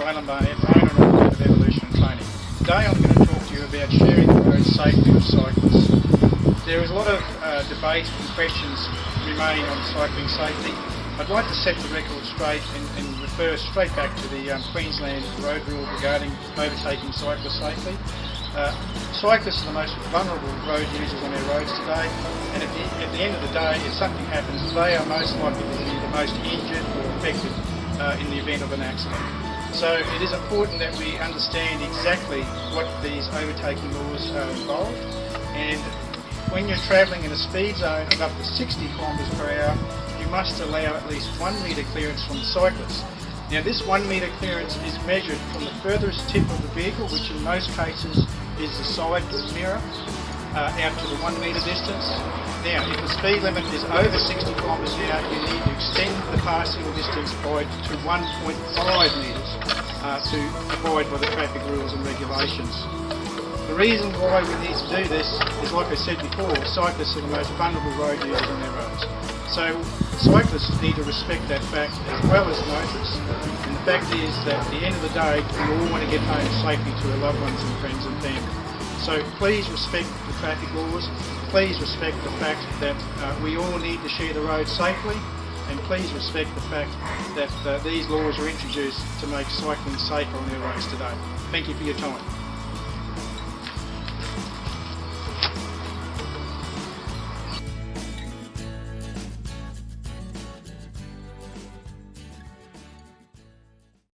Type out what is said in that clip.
Leyland, Barnett, owner and operator of Evolution Training. Today I'm going to talk to you about sharing the road safely with cyclists. There is a lot of debate and questions remain on cycling safety. I'd like to set the record straight and refer straight back to the Queensland road rule regarding overtaking cyclists safely. Cyclists are the most vulnerable road users on our roads today, and at the end of the day, if something happens, they are most likely to be the most injured or affected in the event of an accident. So it is important that we understand exactly what these overtaking laws involve, and when you're travelling in a speed zone of up to 60 km/h, you must allow at least 1 metre clearance from the cyclist. Now this 1 metre clearance is measured from the furthest tip of the vehicle, which in most cases is the side mirror, out to the 1 metre distance. Now if the speed limit is over 60 km/h, you need to extend the passing distance to 1.5 metres to abide by the traffic rules and regulations. The reason why we need to do this is, like I said before, cyclists are the most vulnerable road users on their roads. So cyclists need to respect that fact as well as motorists. And the fact is that at the end of the day, we all want to get home safely to our loved ones and friends and family. So please respect the traffic laws, please respect the fact that we all need to share the road safely, and please respect the fact that these laws are introduced to make cycling safer on our roads today. Thank you for your time.